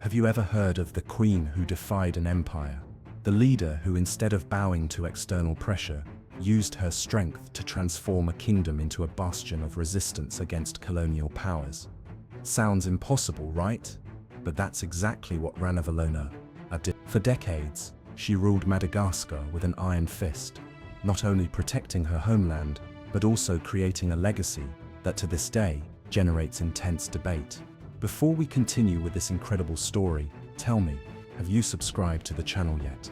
Have you ever heard of the queen who defied an empire? The leader who, instead of bowing to external pressure, used her strength to transform a kingdom into a bastion of resistance against colonial powers. Sounds impossible, right? But that's exactly what Ranavalona did. For decades, she ruled Madagascar with an iron fist, not only protecting her homeland, but also creating a legacy that to this day generates intense debate. Before we continue with this incredible story, tell me, have you subscribed to the channel yet?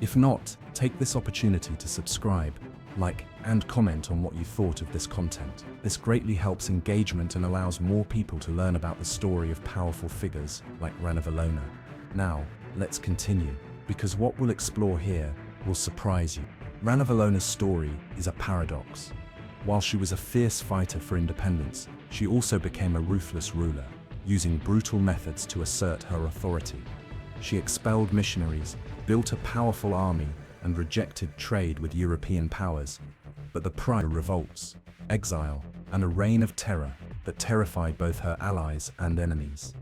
If not, take this opportunity to subscribe, like, and comment on what you thought of this content. This greatly helps engagement and allows more people to learn about the story of powerful figures like Ranavalona. Now, let's continue, because what we'll explore here will surprise you. Ranavalona's story is a paradox. While she was a fierce fighter for independence, she also became a ruthless ruler, using brutal methods to assert her authority. She expelled missionaries, built a powerful army, and rejected trade with European powers. But the prior revolts, exile, and a reign of terror that terrified both her allies and enemies.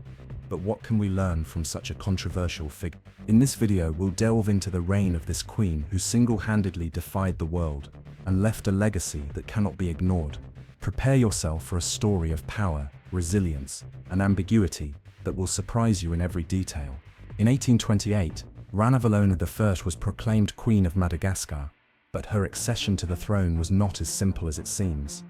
But what can we learn from such a controversial figure? In this video, we'll delve into the reign of this queen who single-handedly defied the world and left a legacy that cannot be ignored. Prepare yourself for a story of power, resilience, and ambiguity that will surprise you in every detail. In 1828, Ranavalona I was proclaimed Queen of Madagascar, but her accession to the throne was not as simple as it seems.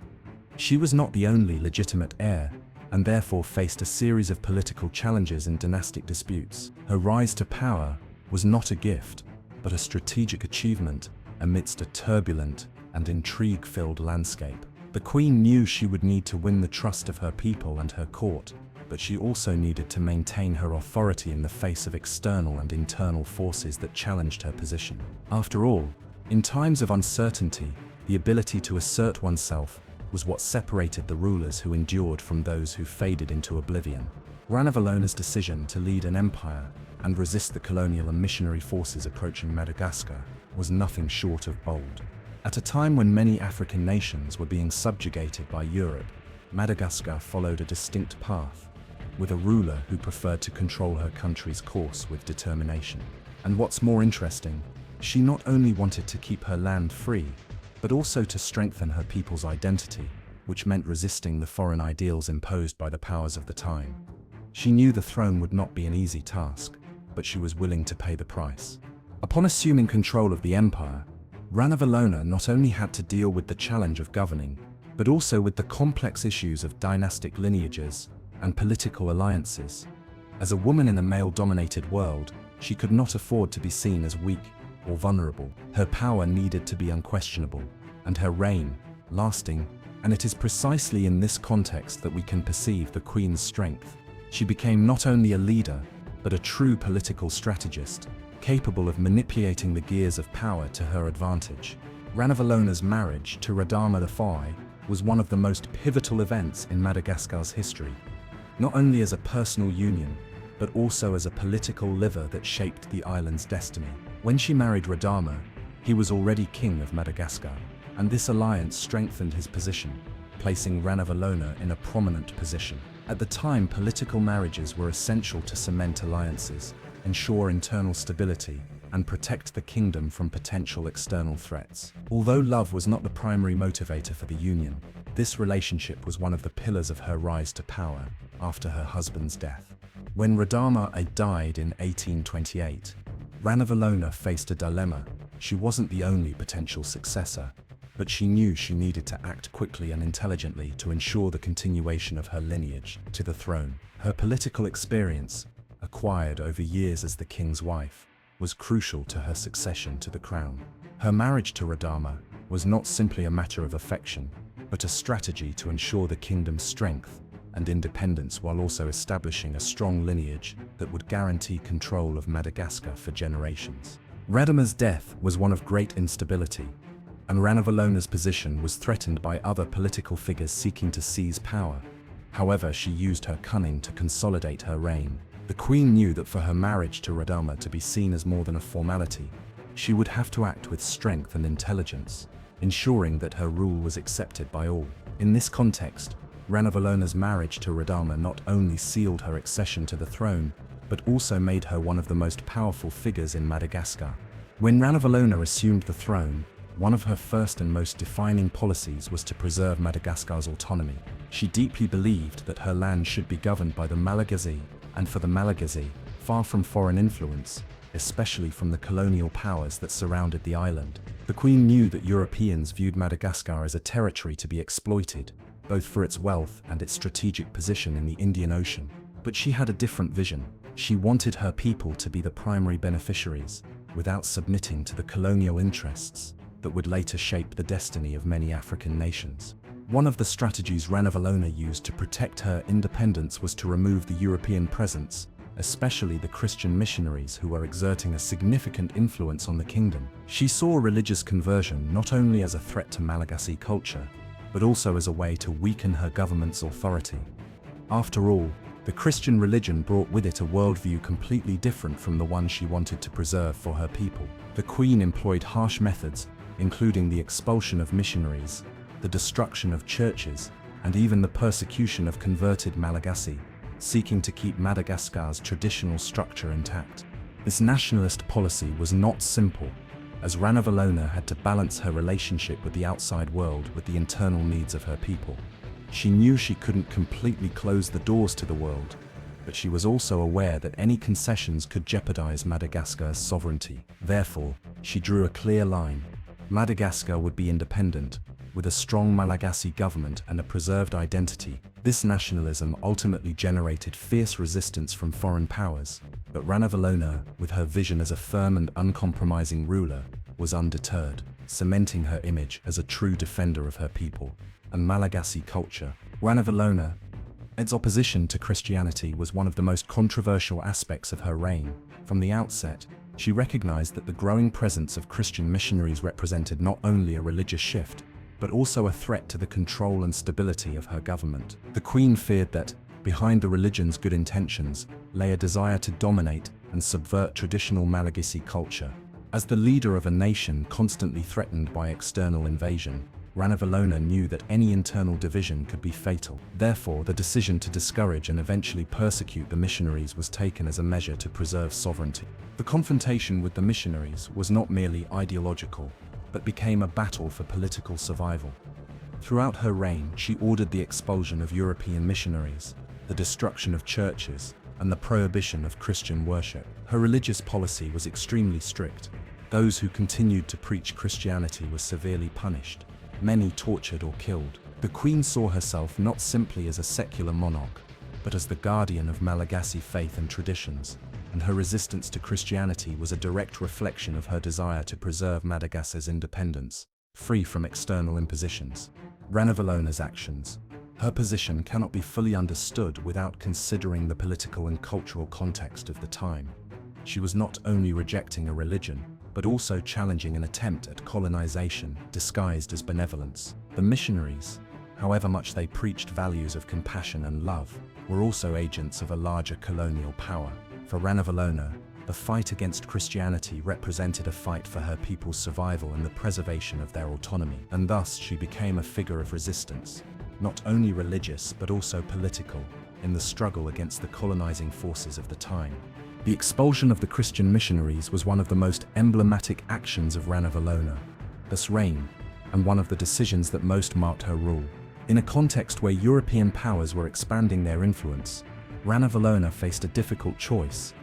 She was not the only legitimate heir, and therefore faced a series of political challenges and dynastic disputes. Her rise to power was not a gift, but a strategic achievement amidst a turbulent and intrigue-filled landscape. The queen knew she would need to win the trust of her people and her court, but she also needed to maintain her authority in the face of external and internal forces that challenged her position. After all, in times of uncertainty, the ability to assert oneself was what separated the rulers who endured from those who faded into oblivion. Ranavalona's decision to lead an empire and resist the colonial and missionary forces approaching Madagascar was nothing short of bold. At a time when many African nations were being subjugated by Europe, Madagascar followed a distinct path, with a ruler who preferred to control her country's course with determination. And what's more interesting, she not only wanted to keep her land free, but also to strengthen her people's identity, which meant resisting the foreign ideals imposed by the powers of the time. She knew the throne would not be an easy task, but she was willing to pay the price. Upon assuming control of the empire, Ranavalona not only had to deal with the challenge of governing, but also with the complex issues of dynastic lineages and political alliances. As a woman in a male-dominated world, she could not afford to be seen as weak or vulnerable. Her power needed to be unquestionable, and her reign lasting, and it is precisely in this context that we can perceive the queen's strength. She became not only a leader, but a true political strategist, capable of manipulating the gears of power to her advantage. Ranavalona's marriage to Radama IV was one of the most pivotal events in Madagascar's history, not only as a personal union, but also as a political lever that shaped the island's destiny. When she married Radama, he was already king of Madagascar, and this alliance strengthened his position, placing Ranavalona in a prominent position. At the time, political marriages were essential to cement alliances, ensure internal stability, and protect the kingdom from potential external threats. Although love was not the primary motivator for the union, this relationship was one of the pillars of her rise to power after her husband's death. When Radama I died in 1828, Ranavalona faced a dilemma. She wasn't the only potential successor, but she knew she needed to act quickly and intelligently to ensure the continuation of her lineage to the throne. Her political experience, acquired over years as the king's wife, was crucial to her succession to the crown. Her marriage to Radama was not simply a matter of affection, but a strategy to ensure the kingdom's strength and independence while also establishing a strong lineage that would guarantee control of Madagascar for generations. Radama's death was one of great instability, and Ranavalona's position was threatened by other political figures seeking to seize power. However, she used her cunning to consolidate her reign. The queen knew that for her marriage to Radama to be seen as more than a formality, she would have to act with strength and intelligence, ensuring that her rule was accepted by all. In this context, Ranavalona's marriage to Radama not only sealed her accession to the throne, but also made her one of the most powerful figures in Madagascar. When Ranavalona assumed the throne, one of her first and most defining policies was to preserve Madagascar's autonomy. She deeply believed that her land should be governed by the Malagasy, and for the Malagasy, far from foreign influence, especially from the colonial powers that surrounded the island. The Queen knew that Europeans viewed Madagascar as a territory to be exploited, both for its wealth and its strategic position in the Indian Ocean. But she had a different vision. She wanted her people to be the primary beneficiaries, without submitting to the colonial interests that would later shape the destiny of many African nations. One of the strategies Ranavalona used to protect her independence was to remove the European presence, especially the Christian missionaries who were exerting a significant influence on the kingdom. She saw religious conversion not only as a threat to Malagasy culture, but also as a way to weaken her government's authority. After all, the Christian religion brought with it a worldview completely different from the one she wanted to preserve for her people. The Queen employed harsh methods, including the expulsion of missionaries, the destruction of churches, and even the persecution of converted Malagasy, seeking to keep Madagascar's traditional structure intact. This nationalist policy was not simple, as Ranavalona had to balance her relationship with the outside world with the internal needs of her people. She knew she couldn't completely close the doors to the world, but she was also aware that any concessions could jeopardize Madagascar's sovereignty. Therefore, she drew a clear line. Madagascar would be independent, with a strong Malagasy government and a preserved identity. This nationalism ultimately generated fierce resistance from foreign powers, but Ranavalona, with her vision as a firm and uncompromising ruler, was undeterred, cementing her image as a true defender of her people and Malagasy culture. Ranavalona—its opposition to Christianity was one of the most controversial aspects of her reign. From the outset, she recognized that the growing presence of Christian missionaries represented not only a religious shift, but also a threat to the control and stability of her government. The Queen feared that, behind the religion's good intentions, lay a desire to dominate and subvert traditional Malagasy culture. As the leader of a nation constantly threatened by external invasion, Ranavalona knew that any internal division could be fatal. Therefore, the decision to discourage and eventually persecute the missionaries was taken as a measure to preserve sovereignty. The confrontation with the missionaries was not merely ideological, but became a battle for political survival. Throughout her reign, she ordered the expulsion of European missionaries, the destruction of churches, and the prohibition of Christian worship. Her religious policy was extremely strict. Those who continued to preach Christianity were severely punished, many tortured or killed. The Queen saw herself not simply as a secular monarch, but as the guardian of Malagasy faith and traditions, and her resistance to Christianity was a direct reflection of her desire to preserve Madagascar's independence, free from external impositions. Ranavalona's actions. Her position cannot be fully understood without considering the political and cultural context of the time. She was not only rejecting a religion, but also challenging an attempt at colonization disguised as benevolence. The missionaries, however much they preached values of compassion and love, were also agents of a larger colonial power. For Ranavalona, the fight against Christianity represented a fight for her people's survival and the preservation of their autonomy, and thus she became a figure of resistance, not only religious but also political, in the struggle against the colonizing forces of the time. The expulsion of the Christian missionaries was one of the most emblematic actions of Ranavalona's reign, and one of the decisions that most marked her rule. In a context where European powers were expanding their influence, Ranavalona faced a difficult choice: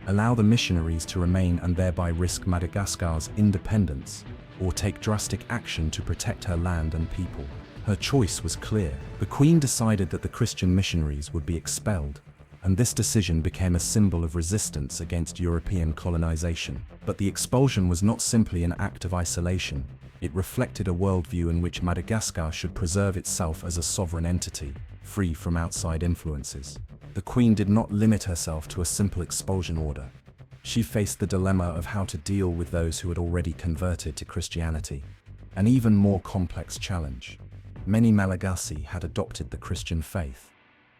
allow the missionaries to remain and thereby risk Madagascar's independence, or take drastic action to protect her land and people. Her choice was clear. The Queen decided that the Christian missionaries would be expelled, and this decision became a symbol of resistance against European colonization. But the expulsion was not simply an act of isolation. It reflected a worldview in which Madagascar should preserve itself as a sovereign entity, free from outside influences. The Queen did not limit herself to a simple expulsion order. She faced the dilemma of how to deal with those who had already converted to Christianity, an even more complex challenge. Many Malagasy had adopted the Christian faith,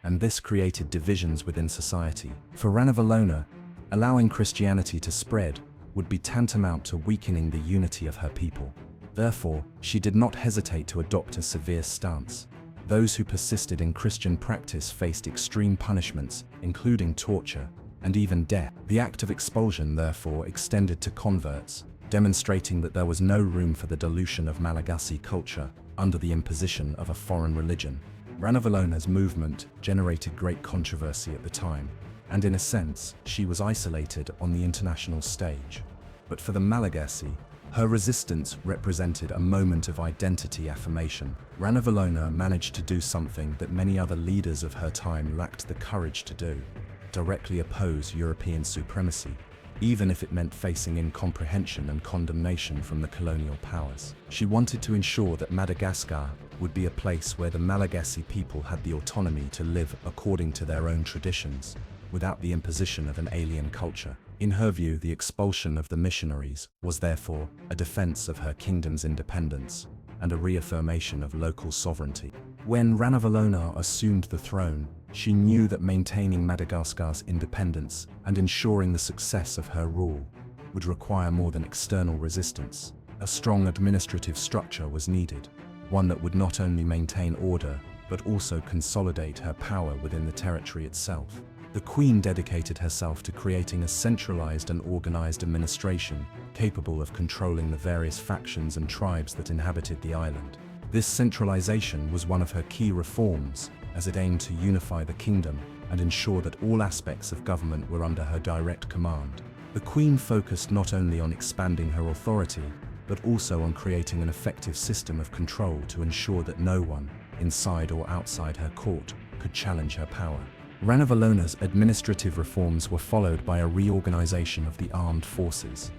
and this created divisions within society. For Ranavalona, allowing Christianity to spread would be tantamount to weakening the unity of her people. Therefore, she did not hesitate to adopt a severe stance. Those who persisted in Christian practice faced extreme punishments, including torture, and even death. The act of expulsion therefore extended to converts, demonstrating that there was no room for the dilution of Malagasy culture under the imposition of a foreign religion. Ranavalona's movement generated great controversy at the time, and in a sense, she was isolated on the international stage. But for the Malagasy, her resistance represented a moment of identity affirmation. Ranavalona managed to do something that many other leaders of her time lacked the courage to do: directly oppose European supremacy, even if it meant facing incomprehension and condemnation from the colonial powers. She wanted to ensure that Madagascar would be a place where the Malagasy people had the autonomy to live according to their own traditions, without the imposition of an alien culture. In her view, the expulsion of the missionaries was therefore a defense of her kingdom's independence and a reaffirmation of local sovereignty. When Ranavalona assumed the throne, she knew that maintaining Madagascar's independence and ensuring the success of her rule would require more than external resistance. A strong administrative structure was needed, one that would not only maintain order but also consolidate her power within the territory itself. The Queen dedicated herself to creating a centralized and organized administration capable of controlling the various factions and tribes that inhabited the island. This centralization was one of her key reforms, as it aimed to unify the kingdom and ensure that all aspects of government were under her direct command. The Queen focused not only on expanding her authority, but also on creating an effective system of control to ensure that no one, inside or outside her court, could challenge her power. Ranavalona's administrative reforms were followed by a reorganization of the armed forces.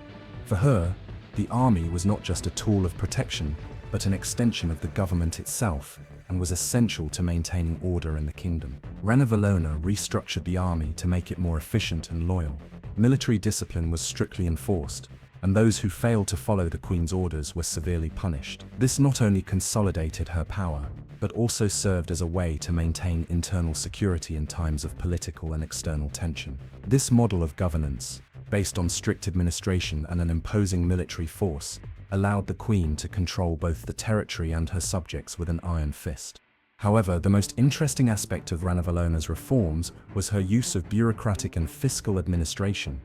For her, the army was not just a tool of protection, but an extension of the government itself, and was essential to maintaining order in the kingdom. Ranavalona restructured the army to make it more efficient and loyal. Military discipline was strictly enforced, and those who failed to follow the Queen's orders were severely punished. This not only consolidated her power, but also served as a way to maintain internal security in times of political and external tension. This model of governance, based on strict administration and an imposing military force, allowed the Queen to control both the territory and her subjects with an iron fist. However, the most interesting aspect of Ranavalona's reforms was her use of bureaucratic and fiscal administration.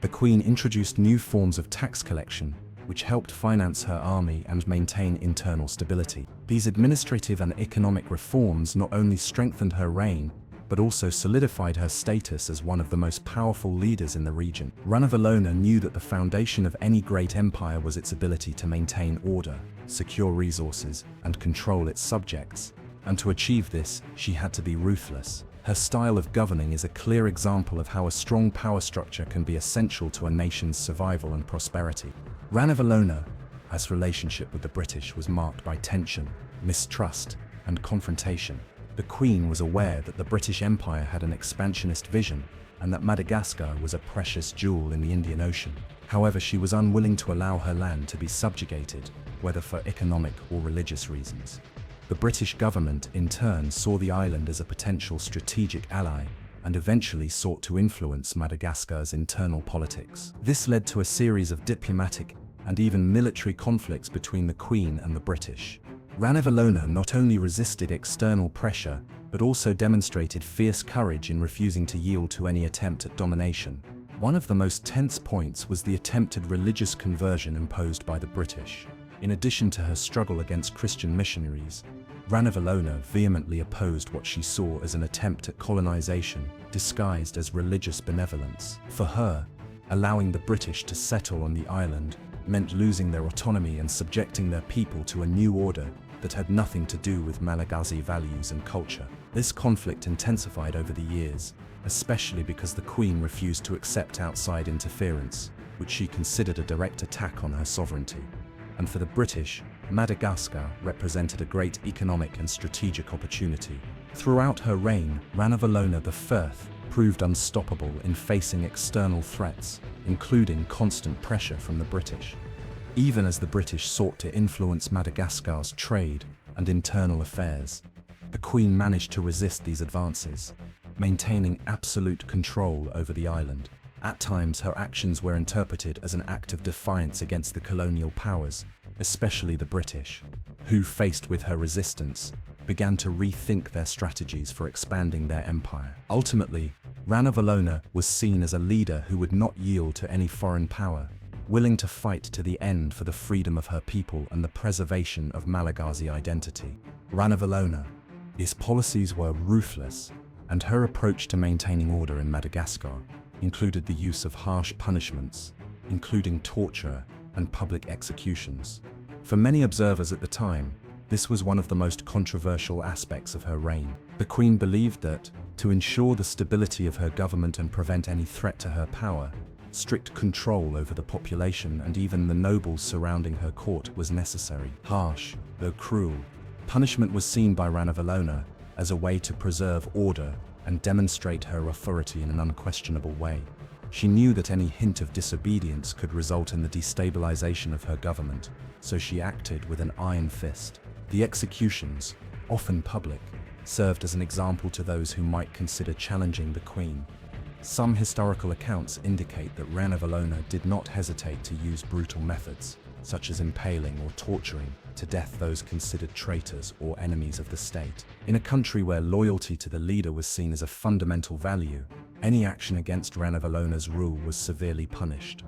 The Queen introduced new forms of tax collection, which helped finance her army and maintain internal stability. These administrative and economic reforms not only strengthened her reign, but also solidified her status as one of the most powerful leaders in the region. Ranavalona knew that the foundation of any great empire was its ability to maintain order, secure resources, and control its subjects. And to achieve this, she had to be ruthless. Her style of governing is a clear example of how a strong power structure can be essential to a nation's survival and prosperity. Ranavalona's relationship with the British was marked by tension, mistrust, and confrontation. The Queen was aware that the British Empire had an expansionist vision and that Madagascar was a precious jewel in the Indian Ocean. However, she was unwilling to allow her land to be subjugated, whether for economic or religious reasons. The British government, in turn, saw the island as a potential strategic ally and eventually sought to influence Madagascar's internal politics. This led to a series of diplomatic and even military conflicts between the Queen and the British. Ranavalona not only resisted external pressure, but also demonstrated fierce courage in refusing to yield to any attempt at domination. One of the most tense points was the attempted religious conversion imposed by the British. In addition to her struggle against Christian missionaries, Ranavalona vehemently opposed what she saw as an attempt at colonization disguised as religious benevolence. For her, allowing the British to settle on the island meant losing their autonomy and subjecting their people to a new order that had nothing to do with Malagasy values and culture. This conflict intensified over the years, especially because the Queen refused to accept outside interference, which she considered a direct attack on her sovereignty. And for the British, Madagascar represented a great economic and strategic opportunity. Throughout her reign, Ranavalona I proved unstoppable in facing external threats, including constant pressure from the British. Even as the British sought to influence Madagascar's trade and internal affairs, the Queen managed to resist these advances, maintaining absolute control over the island. At times, her actions were interpreted as an act of defiance against the colonial powers, especially the British, who, faced with her resistance, began to rethink their strategies for expanding their empire. Ultimately, Ranavalona was seen as a leader who would not yield to any foreign power, willing to fight to the end for the freedom of her people and the preservation of Malagasy identity. Ranavalona, his policies were ruthless, and her approach to maintaining order in Madagascar included the use of harsh punishments, including torture and public executions. For many observers at the time, this was one of the most controversial aspects of her reign. The Queen believed that, to ensure the stability of her government and prevent any threat to her power, strict control over the population and even the nobles surrounding her court was necessary. Harsh, though cruel, punishment was seen by Ranavalona as a way to preserve order and demonstrate her authority in an unquestionable way. She knew that any hint of disobedience could result in the destabilization of her government, so she acted with an iron fist. The executions, often public, served as an example to those who might consider challenging the Queen. Some historical accounts indicate that Ranavalona did not hesitate to use brutal methods, such as impaling or torturing to death those considered traitors or enemies of the state. In a country where loyalty to the leader was seen as a fundamental value, any action against Ranavalona's rule was severely punished.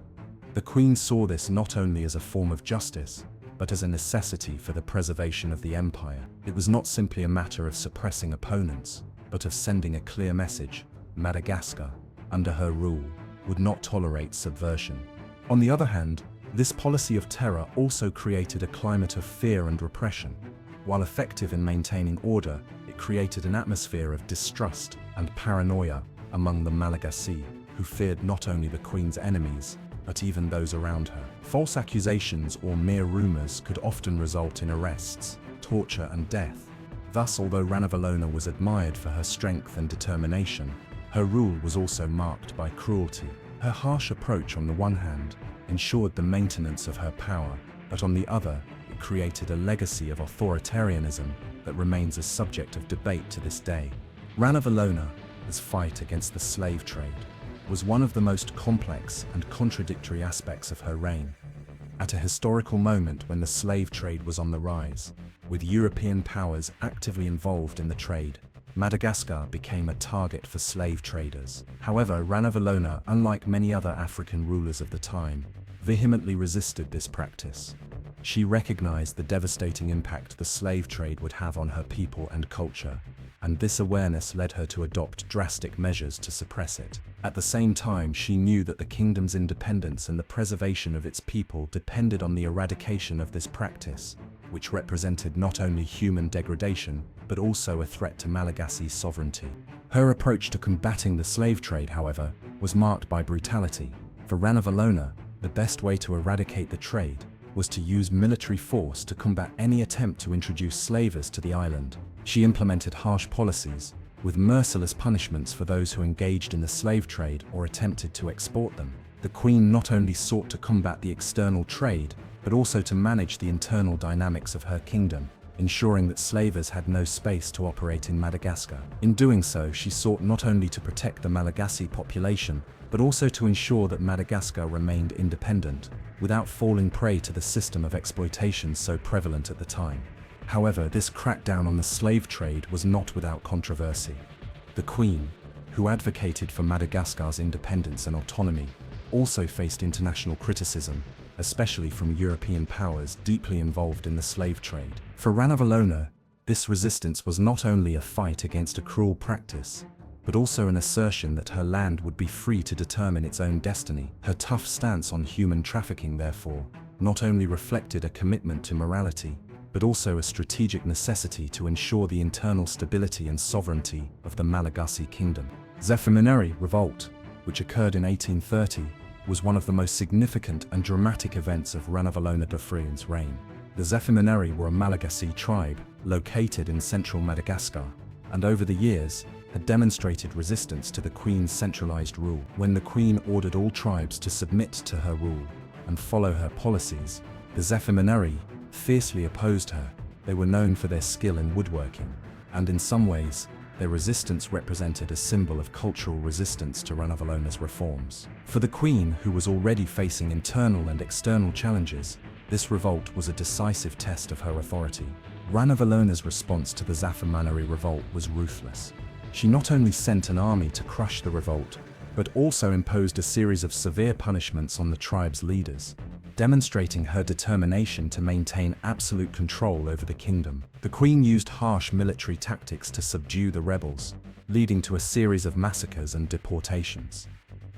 The Queen saw this not only as a form of justice, but as a necessity for the preservation of the empire. It was not simply a matter of suppressing opponents, but of sending a clear message: Madagascar, under her rule, would not tolerate subversion. On the other hand, this policy of terror also created a climate of fear and repression. While effective in maintaining order, it created an atmosphere of distrust and paranoia among the Malagasy, who feared not only the Queen's enemies, but even those around her. False accusations or mere rumors could often result in arrests, torture, and death. Thus, although Ranavalona was admired for her strength and determination, her rule was also marked by cruelty. Her harsh approach, on the one hand, ensured the maintenance of her power, but on the other, it created a legacy of authoritarianism that remains a subject of debate to this day. Ranavalona's fight against the slave trade was one of the most complex and contradictory aspects of her reign. At a historical moment when the slave trade was on the rise, with European powers actively involved in the trade, Madagascar became a target for slave traders. However, Ranavalona, unlike many other African rulers of the time, vehemently resisted this practice. She recognized the devastating impact the slave trade would have on her people and culture, and this awareness led her to adopt drastic measures to suppress it. At the same time, she knew that the kingdom's independence and the preservation of its people depended on the eradication of this practice, which represented not only human degradation, but also a threat to Malagasy's sovereignty. Her approach to combating the slave trade, however, was marked by brutality. For Ranavalona, the best way to eradicate the trade was to use military force to combat any attempt to introduce slavers to the island. She implemented harsh policies, with merciless punishments for those who engaged in the slave trade or attempted to export them. The Queen not only sought to combat the external trade, but also to manage the internal dynamics of her kingdom, ensuring that slavers had no space to operate in Madagascar. In doing so, she sought not only to protect the Malagasy population, but also to ensure that Madagascar remained independent, without falling prey to the system of exploitation so prevalent at the time. However, this crackdown on the slave trade was not without controversy. The Queen, who advocated for Madagascar's independence and autonomy, also faced international criticism, especially from European powers deeply involved in the slave trade. For Ranavalona, this resistance was not only a fight against a cruel practice, but also an assertion that her land would be free to determine its own destiny. Her tough stance on human trafficking, therefore, not only reflected a commitment to morality, but also a strategic necessity to ensure the internal stability and sovereignty of the Malagasy kingdom. Zephyrmineri revolt, which occurred in 1830, was one of the most significant and dramatic events of Ranavalona Dofrian's reign. The Zephyrmineri were a Malagasy tribe located in central Madagascar, and over the years had demonstrated resistance to the Queen's centralized rule. When the Queen ordered all tribes to submit to her rule and follow her policies, the Zephyrmineri fiercely opposed her. They were known for their skill in woodworking, and in some ways, their resistance represented a symbol of cultural resistance to Ranavalona's reforms. For the Queen, who was already facing internal and external challenges, this revolt was a decisive test of her authority. Ranavalona's response to the Zephyrmineri revolt was ruthless. She not only sent an army to crush the revolt, but also imposed a series of severe punishments on the tribe's leaders, demonstrating her determination to maintain absolute control over the kingdom. The queen used harsh military tactics to subdue the rebels, leading to a series of massacres and deportations.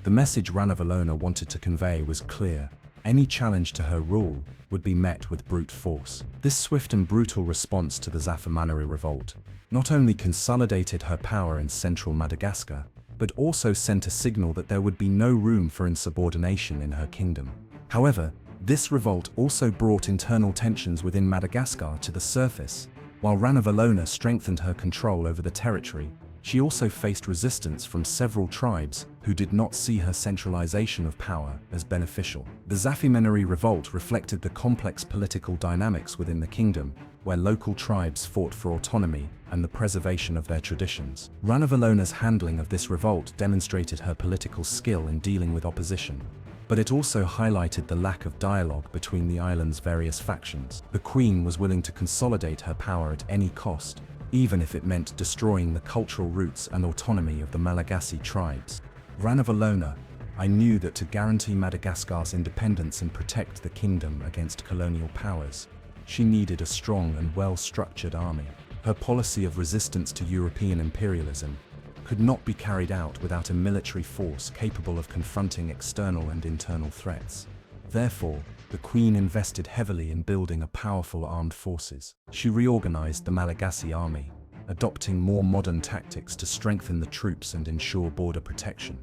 The message Ranavalona wanted to convey was clear: any challenge to her rule would be met with brute force. This swift and brutal response to the Zafamanari revolt not only consolidated her power in central Madagascar, but also sent a signal that there would be no room for insubordination in her kingdom. However, this revolt also brought internal tensions within Madagascar to the surface. While Ranavalona strengthened her control over the territory, she also faced resistance from several tribes who did not see her centralization of power as beneficial. The Zafimenari revolt reflected the complex political dynamics within the kingdom, where local tribes fought for autonomy and the preservation of their traditions. Ranavalona's handling of this revolt demonstrated her political skill in dealing with opposition, but it also highlighted the lack of dialogue between the island's various factions. The queen was willing to consolidate her power at any cost, even if it meant destroying the cultural roots and autonomy of the Malagasy tribes. Ranavalona, I knew that to guarantee Madagascar's independence and protect the kingdom against colonial powers, she needed a strong and well-structured army. Her policy of resistance to European imperialism could not be carried out without a military force capable of confronting external and internal threats. Therefore, the Queen invested heavily in building a powerful armed forces. She reorganized the Malagasy army, adopting more modern tactics to strengthen the troops and ensure border protection.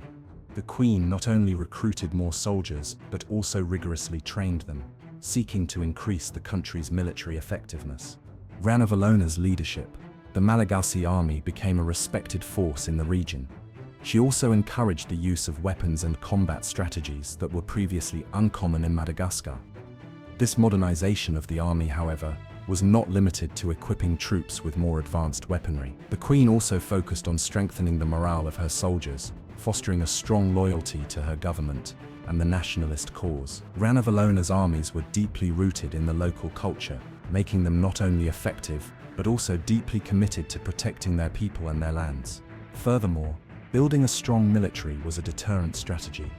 The Queen not only recruited more soldiers, but also rigorously trained them, seeking to increase the country's military effectiveness. Ranavalona's leadership, the Malagasy army became a respected force in the region. She also encouraged the use of weapons and combat strategies that were previously uncommon in Madagascar. This modernization of the army, however, was not limited to equipping troops with more advanced weaponry. The Queen also focused on strengthening the morale of her soldiers, fostering a strong loyalty to her government and the nationalist cause. Ranavalona's armies were deeply rooted in the local culture, making them not only effective, but also deeply committed to protecting their people and their lands. Furthermore, building a strong military was a deterrent strategy.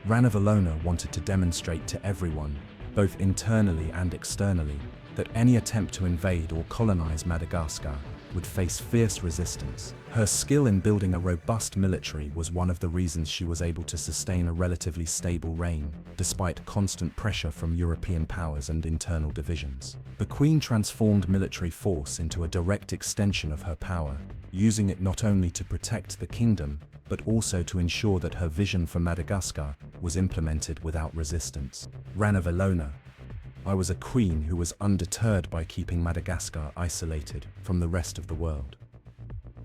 Ranavalona wanted to demonstrate to everyone, both internally and externally, that any attempt to invade or colonize Madagascar would face fierce resistance. Her skill in building a robust military was one of the reasons she was able to sustain a relatively stable reign, despite constant pressure from European powers and internal divisions. The Queen transformed military force into a direct extension of her power, using it not only to protect the kingdom, but also to ensure that her vision for Madagascar was implemented without resistance. Ranavalona. I was a queen who was undeterred by keeping Madagascar isolated from the rest of the world.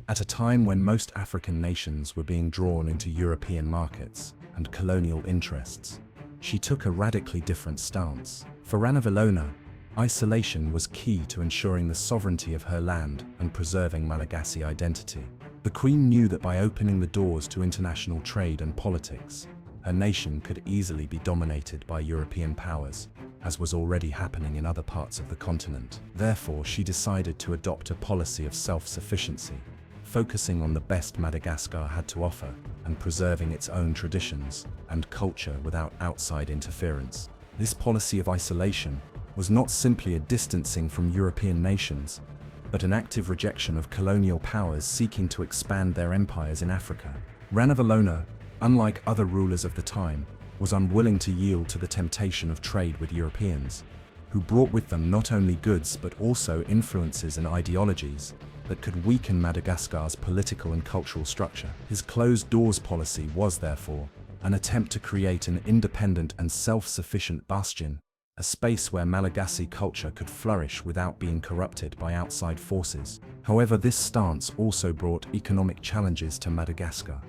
At a time when most African nations were being drawn into European markets and colonial interests, she took a radically different stance. For Ranavalona, isolation was key to ensuring the sovereignty of her land and preserving Malagasy identity. The Queen knew that by opening the doors to international trade and politics, her nation could easily be dominated by European powers, as was already happening in other parts of the continent. Therefore, she decided to adopt a policy of self-sufficiency, focusing on the best Madagascar had to offer and preserving its own traditions and culture without outside interference. This policy of isolation was not simply a distancing from European nations, but an active rejection of colonial powers seeking to expand their empires in Africa. Ranavalona, unlike other rulers of the time, was unwilling to yield to the temptation of trade with Europeans, who brought with them not only goods but also influences and ideologies that could weaken Madagascar's political and cultural structure. His closed-doors policy was, therefore, an attempt to create an independent and self-sufficient bastion, a space where Malagasy culture could flourish without being corrupted by outside forces. However, this stance also brought economic challenges to Madagascar.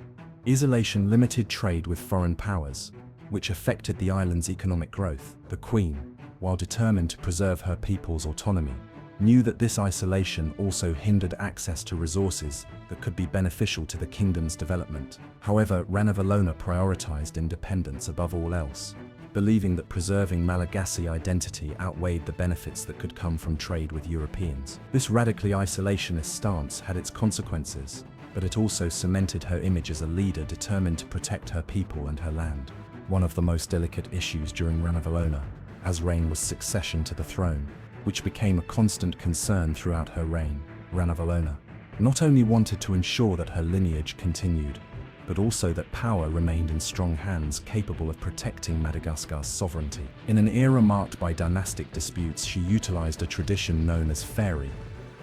Isolation limited trade with foreign powers, which affected the island's economic growth. The Queen, while determined to preserve her people's autonomy, knew that this isolation also hindered access to resources that could be beneficial to the kingdom's development. However, Ranavalona prioritized independence above all else, believing that preserving Malagasy identity outweighed the benefits that could come from trade with Europeans. This radically isolationist stance had its consequences. but it also cemented her image as a leader determined to protect her people and her land. One of the most delicate issues during Ranavalona reign was succession to the throne, which became a constant concern throughout her reign. Ranavalona not only wanted to ensure that her lineage continued, but also that power remained in strong hands capable of protecting Madagascar's sovereignty. In an era marked by dynastic disputes, she utilized a tradition known as fairy,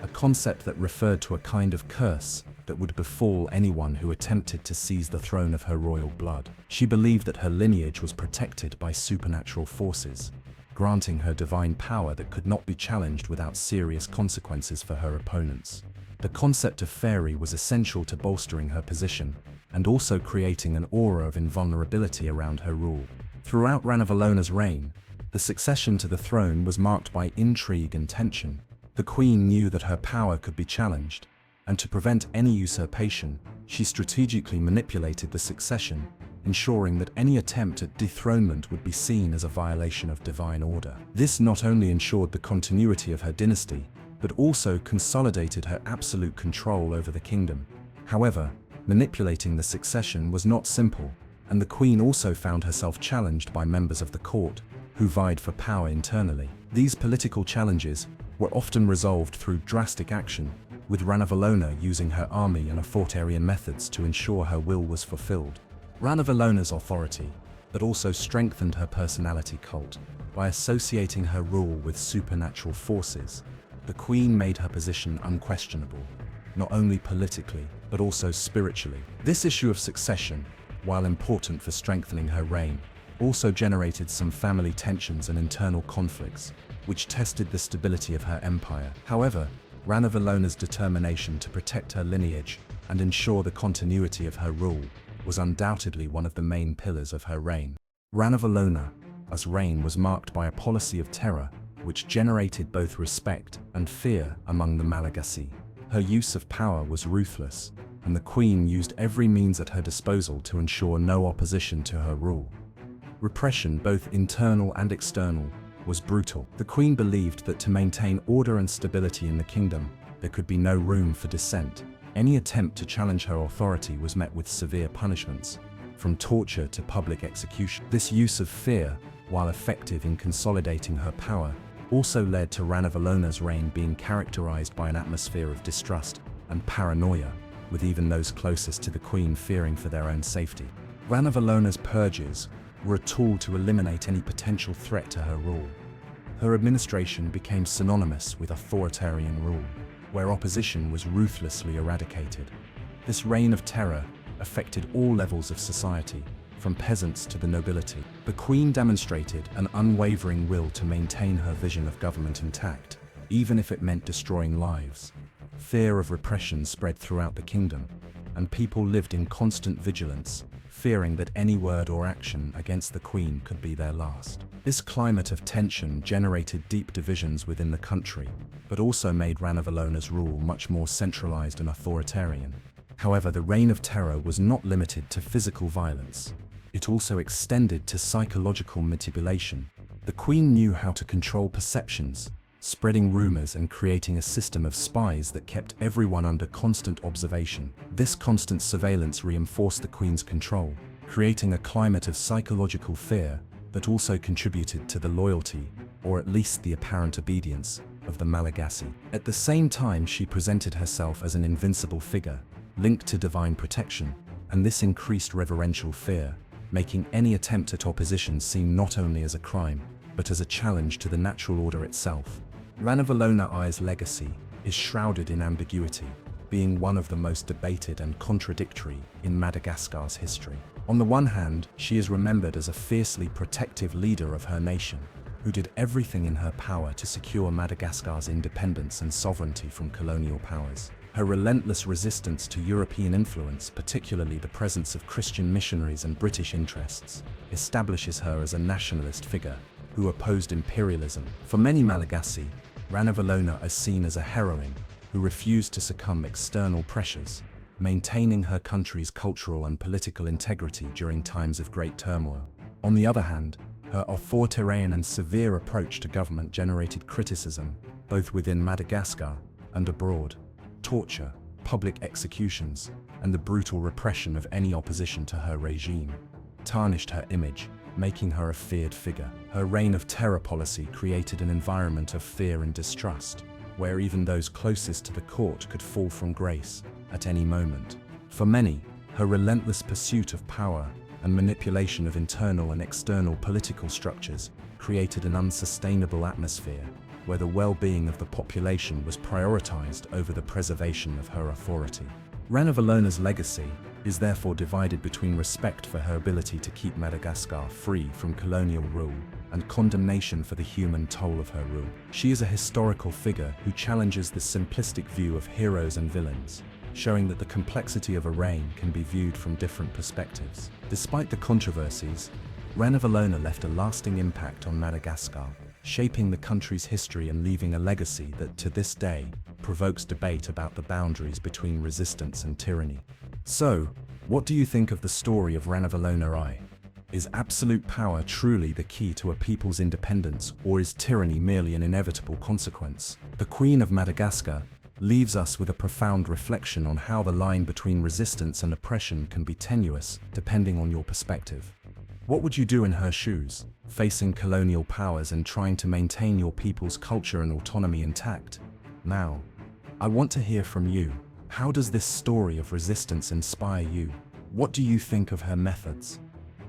a concept that referred to a kind of curse that would befall anyone who attempted to seize the throne of her royal blood. She believed that her lineage was protected by supernatural forces, granting her divine power that could not be challenged without serious consequences for her opponents. The concept of fairy was essential to bolstering her position and also creating an aura of invulnerability around her rule. Throughout Ranavalona's reign, the succession to the throne was marked by intrigue and tension. The queen knew that her power could be challenged, and to prevent any usurpation, she strategically manipulated the succession, ensuring that any attempt at dethronement would be seen as a violation of divine order. This not only ensured the continuity of her dynasty, but also consolidated her absolute control over the kingdom. However, manipulating the succession was not simple, and the queen also found herself challenged by members of the court who vied for power internally. These political challenges were often resolved through drastic action, with Ranavalona using her army and authoritarian methods to ensure her will was fulfilled. Ranavalona's authority, but also strengthened her personality cult by associating her rule with supernatural forces. The queen made her position unquestionable, not only politically, but also spiritually. This issue of succession, while important for strengthening her reign, also generated some family tensions and internal conflicts, which tested the stability of her empire. However, Ranavalona's determination to protect her lineage and ensure the continuity of her rule was undoubtedly one of the main pillars of her reign. Ranavalona's reign was marked by a policy of terror, which generated both respect and fear among the Malagasy. Her use of power was ruthless, and the queen used every means at her disposal to ensure no opposition to her rule. Repression, both internal and external, was brutal. The queen believed that to maintain order and stability in the kingdom, there could be no room for dissent. Any attempt to challenge her authority was met with severe punishments, from torture to public execution. This use of fear, while effective in consolidating her power, also led to Ranavalona's reign being characterized by an atmosphere of distrust and paranoia, with even those closest to the queen fearing for their own safety. Ranavalona's purges were a tool to eliminate any potential threat to her rule. Her administration became synonymous with authoritarian rule, where opposition was ruthlessly eradicated. This reign of terror affected all levels of society, from peasants to the nobility. The queen demonstrated an unwavering will to maintain her vision of government intact, even if it meant destroying lives. Fear of repression spread throughout the kingdom, and people lived in constant vigilance, fearing that any word or action against the queen could be their last. This climate of tension generated deep divisions within the country, but also made Ranavalona's rule much more centralized and authoritarian. However, the reign of terror was not limited to physical violence. It also extended to psychological manipulation. The queen knew how to control perceptions, spreading rumors and creating a system of spies that kept everyone under constant observation. This constant surveillance reinforced the queen's control, creating a climate of psychological fear that also contributed to the loyalty, or at least the apparent obedience, of the Malagasy. At the same time, she presented herself as an invincible figure, linked to divine protection, and this increased reverential fear, making any attempt at opposition seem not only as a crime, but as a challenge to the natural order itself. Ranavalona's legacy is shrouded in ambiguity, being one of the most debated and contradictory in Madagascar's history. On the one hand, she is remembered as a fiercely protective leader of her nation, who did everything in her power to secure Madagascar's independence and sovereignty from colonial powers. Her relentless resistance to European influence, particularly the presence of Christian missionaries and British interests, establishes her as a nationalist figure who opposed imperialism. For many Malagasy, Ranavalona is seen as a heroine who refused to succumb external pressures, maintaining her country's cultural and political integrity during times of great turmoil. On the other hand, her authoritarian and severe approach to government generated criticism, both within Madagascar and abroad. Torture, public executions, and the brutal repression of any opposition to her regime tarnished her image, making her a feared figure. Her reign of terror policy created an environment of fear and distrust, where even those closest to the court could fall from grace at any moment. For many, her relentless pursuit of power and manipulation of internal and external political structures created an unsustainable atmosphere where the well-being of the population was prioritized over the preservation of her authority. Ranavalona's legacy is therefore divided between respect for her ability to keep Madagascar free from colonial rule and condemnation for the human toll of her rule. She is a historical figure who challenges the simplistic view of heroes and villains, showing that the complexity of a reign can be viewed from different perspectives. Despite the controversies, Ranavalona left a lasting impact on Madagascar, shaping the country's history and leaving a legacy that, to this day, provokes debate about the boundaries between resistance and tyranny. So, what do you think of the story of Ranavalona I? Is absolute power truly the key to a people's independence, or is tyranny merely an inevitable consequence? The Queen of Madagascar leaves us with a profound reflection on how the line between resistance and oppression can be tenuous, depending on your perspective. What would you do in her shoes, facing colonial powers and trying to maintain your people's culture and autonomy intact? Now, I want to hear from you. How does this story of resistance inspire you? What do you think of her methods?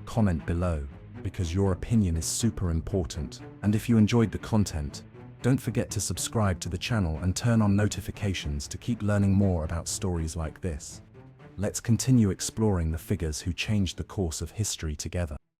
Comment below, because your opinion is super important. And if you enjoyed the content, don't forget to subscribe to the channel and turn on notifications to keep learning more about stories like this. Let's continue exploring the figures who changed the course of history together.